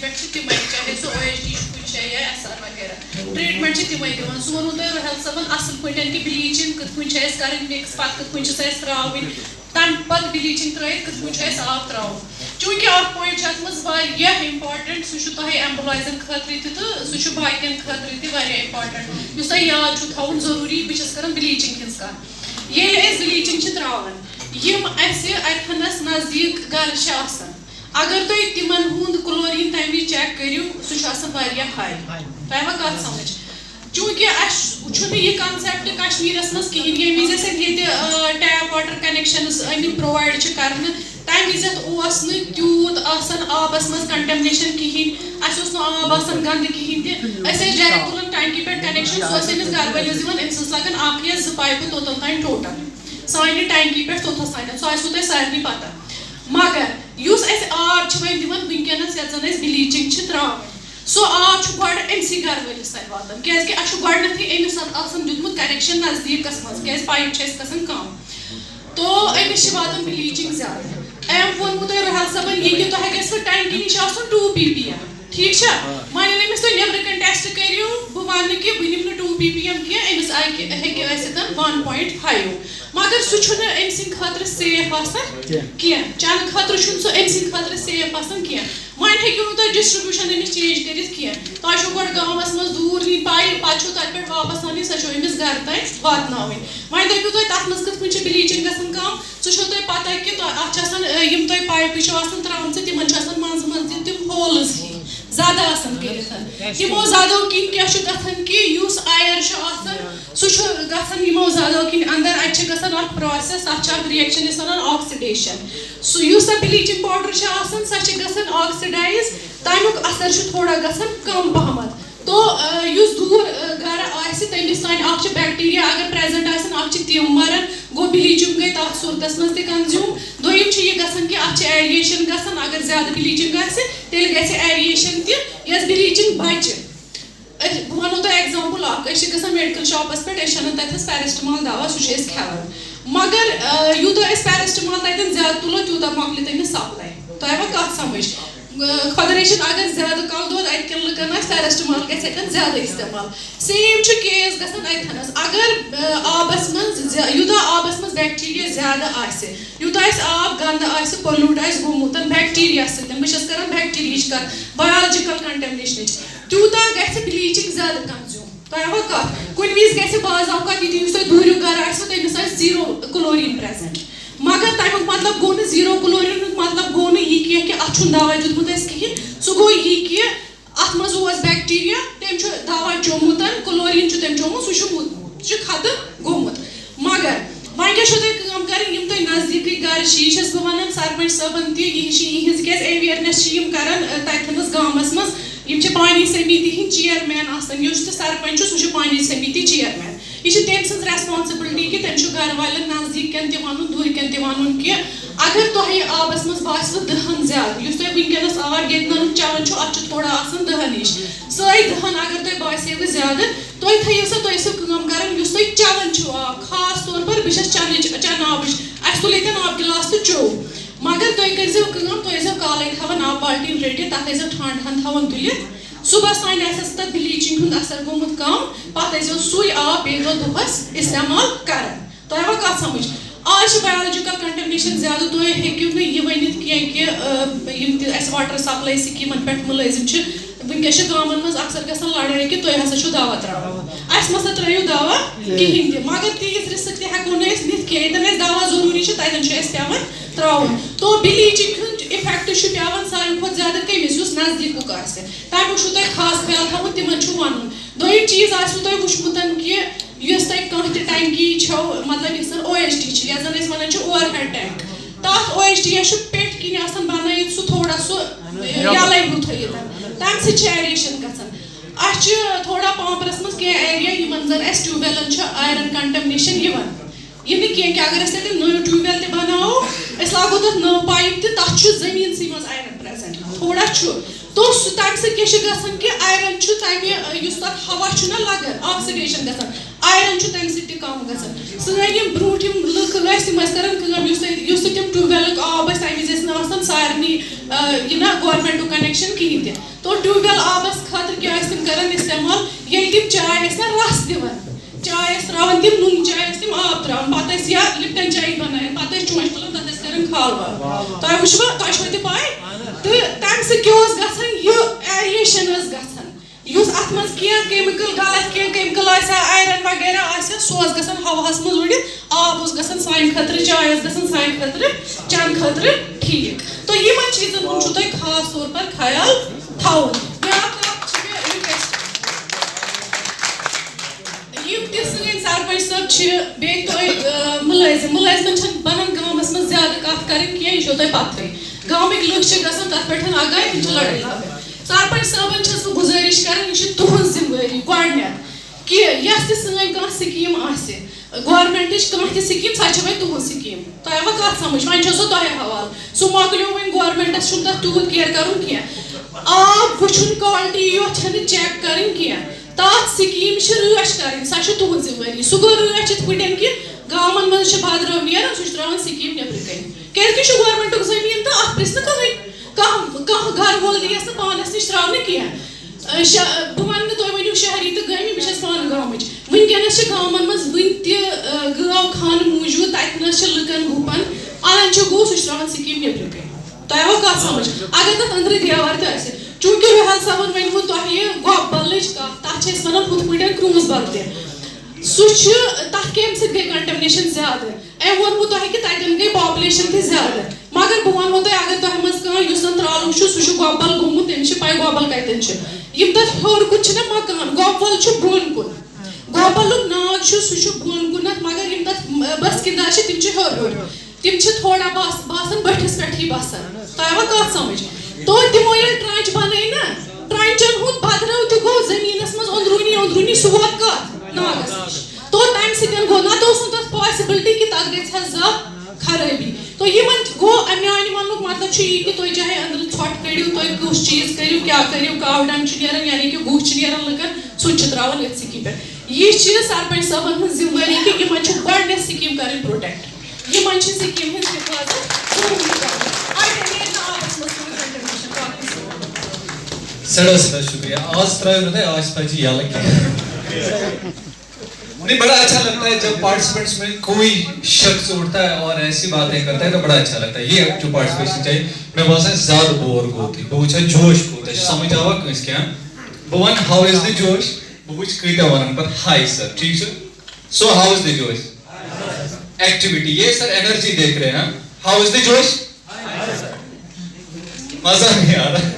पे तिमै चाहे सो OHD कुछ है या SR वगैरह ट्रीटमेंट तिमै दिवान सो वोन तो हेल्थ सबन असल पॉइंट कि ब्लीचिंग कत कुछ है करन मिक्स पत कत कुछ है त्राविन तम पत ब्लीचिंग त्रैत कत कुछ है आप त्राव चूंकि आप पॉइंट छत मज वारिया इंपॉर्टेंट सु छु तोहे एम्बुलाइजन खतरे तो सु छु बाकियन खतरे ते वारिया इंपॉर्टेंट युस तोहे याद छु थाउन जरूरी बिचस करन ब्लीचिंग हिंस का ये एस ब्लीचिंग छ त्रावन यम ऐसे अथनस नजदीक घर छ आसन अगर तो तिमन हुंद क्लोरीन तमी चेक करियो सु छ आसन वारिया हाई तोहे वा कत समझ चूंकि अस छुन ये कांसेप्ट कश्मीरस मस कहीं ये मिज से टैप वाटर कनेक्शंस अमि प्रोवाइड छ करन तम विजत ओस न त्यूत आसन आबस मस कंटेमिनेशन कहीं अस ओस न आब आसन गंद कहीं ते अस डायरेक्ट तुलन टैंकी पे कनेक्शन सो अस घर वालिस दिवन एमस लगन आख या ज पाइप तोतन तान टोटल सानी टैंकी पे तोतस तान सो आसो तय सारनी पता मगर युस अस आब छ वन दिवन विंकनस यजन अस ब्लीचिंग छ त्रावन सो आब छु गड एमसी घर वालिस तान वातन कैस कि अस गडनथि एमिस आसन दितमुत कनेक्शन नजदीकस मस कैस पाइप छ अस कसन कम तो एमिस छ वातन ब्लीचिंग ज्यादा एम फोन मुत रहल सबन ये कि तो गस टैंकी निश आसन 2 ppm ठीक छ माने एमिस तो नेबर कन टेस्ट करियो ब वन कि बनिम न 2 ppm के एमिस आई के हेके आसन 1.5 मगर सु छु न एमसिन खतर सेफ आसन के चान खतर छु सो एमसिन खतर सेफ आसन के मान हेकियो तो डिस्ट्रीब्यूशन एमिस चेंज करिस के तो छु गड गामस मस दूर नी पाई पाछो तत पे वापस आनी सचो एमिस घर ताई वातनाविन मान देखियो तो तत मस कत कुछ ब्लीचिंग गसन काम सु छु तो पता कि तो अच आसन यम तो पाइप छु आसन त्रावन से तिमन छु आसन मंज मंज तिम होल्स ज्यादा आसन करिथन तिमो ज्यादा किन क्या छु गथन कि यूस आयर छु आसन सु छु गथन यमो ज्यादा किन अंदर अच गसन और process such reaction is known oxidation so use bleaching powder छु आसन सच गसन ऑक्सीडाइज तमुक असर छु थोड़ा गसन कम पहमत तो युस दूर घर आसे तमिस तान अख बैक्टीरिया अगर प्रेजेंट आसन अख तिम मरन गो ब्लीचिंग गई तथ सूरतस मज कंज्यूम दोयम छ ये गसन कि अख एरिएशन गसन अगर ज्यादा ब्लीचिंग आसे तेल गसे एरिएशन ति यस ब्लीचिंग बच बह वनो तो एग्जांपल अख अस गसन मेडिकल शॉपस पे अस अनन तथस पैरासिटामोल दवा सु छ खेवन मगर यूत अस पैरासिटामोल ततन ज्यादा तुलो तूत मकल तमिस सप्लाई तो वा कत समझ खदरेशन अगर ज्यादा कल दो अतकन लुकन पैरासिटामोल गन ज्यादा इस्तेमाल सेम केस गसन अथनस अगर आबस मज यूता आबस मज बैक्टीरिया ज्यादा आसे यूता आब गंद आसे पोल्यूट आसे गोमुत बैक्टीरिया सतन बस कर बैक्टीरिया कर बायोलॉजिकल कंटेमिनेशन तूता गसे ब्लीचिंग ज्यादा कंज्यूम तो वा कत कुन विज गसे बाज अवकात ये दूर घर आसे तमिस आसे 0 क्लोरीन प्रेजेंट मगर तमुक मतलब गो न 0 क्लोरीन मतलब गो न ये कि अछुन दवा दितमुत कहीं सो गो ये कि अत मज बैक्टीरिया तम दवा चोमुतन क्लोरीन तम चोमुत सह खत्म गोमुत मगर वन क्या कर नजदीक घर यह वन सरपंच सबन तहज क्या अवेयरनेस करान तथनस गामस मज पानी समिति हिंद चेयरमैन सरपंच सह पानी समिति चेयरमैन यह तम सज रेस्पॉन्सिबिलिटी कि तम घर वाले नजदीक वन दूर वन कि अगर तुह आबस मज बासव दहन ज्यादा तुम वनकस आब ये चवन अत थोड़ा दहन नश सै दहन अगर तुम बासेव ज्यादा तुम थो सा तुम कर चवन आब खास तौर पर बस चन आब तुल आब गिलास तो चो मगर तुम कर काले थवन आब बाल्टीन रटित तथ ठंड हन थवन तुलित सुबह तान तथ ब्लीचिंग हूं असर गोमुत कम पे सुई आब बे दोहस इस्तेमाल कर तुम वा कत समझ आज बायोलॉजिकल कंटेमिनेशन ज्यादा तुम हेक्यू न यह वनित कि वाटर सप्लाई स्कीमन पे मुलजिम वनकस गामन मज अक्सर गसन लड़ाई कि तुम हसा दवा त्रावान अस मसा त्रयू दवा कहीं ते मगर तीज रिस्क ते हेको न नित के यतन दवा जरूरी ततन पेवन त्रावन तो ब्लीचिंग हूं इफेक्ट पेवन सारे खुद ज्यादा कमिस युस नजदीक आसे तमुक तुम खास ख्याल थवन तिमन वन दोयम चीज आसो तुम वुचमुतन कि युस तुम कह टैंकी छो मतलब इस OHD यस जन वन ओवरहेड टैंक तथ OHD पेट किन आसान बनाई सह थोड़ा यल हूँ थत तम सरेशन गसन थोड़ा पापरस मज क्या एरिया यमन जन ट्यूबवेलन आयरन कंटेमिनेशन यह कि अगर नव ट्यूबवेल ते बनाओ लागो तथ नव पाइप तथ जमीन मज आयरन प्रेजेंट थोड़ा तो तम सह कि आयरन तम हवा ना लगन ऑक्सीडेशन गसन आयरन तम सह कम गसन सन ब्रूट लुक तम कर ट्यूबवेल आब तम सारे गवर्नमेंट कनेक्शन कहीं ٹیوب ویل آبس خاطر کیا تم کران استعمال ییٚلہِ تِم چاے ٲسۍ نا رس دِوان چاے ٲسۍ تراوان تِم نُن چاے ٲسۍ تِم آب تراوان پتہٕ ٲسۍ یا لپٹن چاے بناوان پتہٕ ٲسۍ چونچہِ تُلان تتھ ٲسۍ کران کھالوان تۄہہِ وٕچھوا تۄہہِ چھو تہِ پاے تہٕ تمہِ سۭتۍ کیٛاہ اوس گژھان یہِ ایریشن ٲس گژھان یُس اتھ منٛز کینٛہہ کیمِکل غلط کینٛہہ کیمِکل آسہِ ہا آیرن وغیرہ آسہِ ہا سُہ اوس گژھان ہوہس منٛز وُڑِتھ آب اوس گژھان سانہِ خٲطرٕ چاے ٲس گژھان سانہِ خٲطرٕ چٮ۪نہٕ خٲطرٕ ٹھیٖک تو یِمن چیٖزن ہُنٛد چھُو تۄہہِ خاص طور پر خیال تھاوُن بیٛاکھ کتھ چھِ مےٚ رِکویسٹ یِم تہِ سٲنۍ سرپنچ صٲب چھِ بیٚیہِ تۄہہِ مُلٲزمن چھنہٕ بنان گامس منٛز زیادٕ کتھ کرٕنۍ کینٛہہ یہِ چھو تۄہہِ پتہٕے گامٕکۍ لُکھ چھِ گژھان تتھ پٮ۪ٹھ آگاہ تِم چھِ لڑٲے لاگان سرپنچ صٲبن چھس بہٕ گُزٲرِش کران یہِ چھِ تُہنٛز ذمہٕ وٲری گۄڈٕنیتھ کہِ یۄس تہِ سٲنۍ کانٛہہ سکیٖم آسہِ گورمنٹٕچ کانٛہہ تہِ سکیٖم سۄ چھِ وۄنۍ تُہنٛز سکیٖم تۄہہِ آوا کتھ سمجھ وۄنۍ چھو سۄ تۄہہِ حوالہٕ سُہ مۄکلیو وۄنۍ گورمنٹس چھُنہٕ تتھ تیوٗت کیر کرُن کینٛہہ آب وٕچھُن کالٹی یوت چھنہٕ چیک کرٕنۍ کینٛہہ تتھ سکیٖم چھِ رٲچھ کرٕنۍ سۄ چھِ تُہنٛز ذمہٕ وٲری سُہ گوٚو رٲچھ یِتھ پٲٹھۍ کہِ گامن منٛز چھِ بدرٲو نیران سُہ چھُ تراوان سکیٖم نیبرٕ کنۍ کیازِ کہِ یہِ چھُ گورمنٹُک زٔمیٖن تہٕ اتھ پرژھِ نہٕ کٕہٕنۍ کانٛہہ گرٕ وول یِیَس نہٕ پانس نِش تراونہٕ کینٛہہ بہٕ ونہٕ نہٕ تُہۍ ؤنِو شہری تہٕ گٲمی بہٕ چھس پانہٕ گامٕچ وٕنکیٚنس چھِ گامن منٛز وٕنہِ تہِ گٲو خانہٕ موٗجوٗد تتہِ نس چھِ لُکن گُپن انان چھِ گوٚو سُہ چھُ تراوان سکیٖم نیبرٕ کنۍ تۄہہِ آوا کتھ سمجھ اگر تتھ أنٛدرٕ دیوار تہِ آسہِ چوٗنٛکہِ رُحل صٲبن ؤنۍوٕ تۄہہِ گۄب بلٕچ کتھ تتھ چھِ أسۍ ونان ہُتھ پٲٹھۍ کرٛوٗس بل تہِ سُہ چھُ تتھ کمہِ سۭتۍ گٔے کنٹمنیشن زیادٕ أمۍ ووٚنوٕ تۄہہِ کہِ تتٮ۪ن گٔے پاپولیشن تہِ زیادٕ مگر بہٕ ونہو تۄہہِ اگر تۄہہِ منٛز کانٛہہ یُس زن ترٛالُک چھُ سُہ چھُ گۄبل گوٚمُت تٔمِس چھِ پاے گۄبل کتٮ۪ن چھِ یِم تتھ ہیوٚر کُن چھِنہ مکان گۄبل چھُ بۄن کُن گۄبلُک ناگ چھُ سُہ چھُ بۄن کُنتھ مگر یِم تتھ بسکِندار چھِ تِم چھِ ہیوٚر ہیوٚر تِم چھِ تھوڑا باسان بٔٹھِس پٮ۪ٹھٕے بسان تۄہہِ آوا کتھ سمجھ تو تِمو ییٚلہِ ٹرٛنچ بنٲے نا ٹرٛنچن ہُنٛد بدرو تہِ گوٚو زٔمیٖنس منٛز أنٛدروٗنی سُہ ووت کتھ ناگس نِش تو تمہِ سۭتۍ گوٚو نتہٕ اوس نہٕ تتھ پاسبلٹی کہِ تتھ گژھِ ہا زانٛہہ خرٲبی تو یِمن گوٚو میانہِ وننُک مطلب چھُ یی کہِ تُہۍ چاہے أنٛدرٕ ژھۄٹھ کٔڑِو تُہۍ کُس چیٖز کٔرِو کیٛاہ کٔرِو کاو ڈنٛگ چھُ نیران یعنی کہِ گُہہ چھُ نیران لُکن سُہ تہِ چھُ تراوان یتھ سکیٖم پٮ۪ٹھ یہِ چھِ سرپنچ صٲبن ہٕنٛز ذمہٕ وٲری کہِ یِمن چھِ گۄڈٕنیتھ سکیٖم کرٕنۍ پروٹیکٹ یِمن چھِ سکیٖم ہٕنٛز حفاظت ضروٗری کرٕنۍ اگر نیرِ نہٕ آبس منٛز سڑا شکریہ آج ترٛٲیِو نہٕ آج پزِ یلہٕ کینٛہہ نہیں بڑا اچھا لگتا ہے جب پارٹیسپینٹس میں کوئی شخص اٹھتا ہے اور ایسی باتیں کرتا ہے تو بڑا اچھا لگتا ہے یہ جو پارٹیسپیشن چاہیے میں باسان زیادہ بور گوٚو بہٕ وٕچھٕ جوش کوٗتاہ چھُ سمجھ آوا کٲنٛسہِ کینٛہہ بہٕ وَنہٕ ہاو از دِ جوش بہٕ وٕچھٕ کۭتیاہ وَنان پتہٕ ہاے سر ٹھیک چھُ سو ہاو از دِ جوش ایکٹیویٹی یہ سر انرجی دیکھ رہے ہیں ہاو از دِ جوش مزہ نہیں آ رہا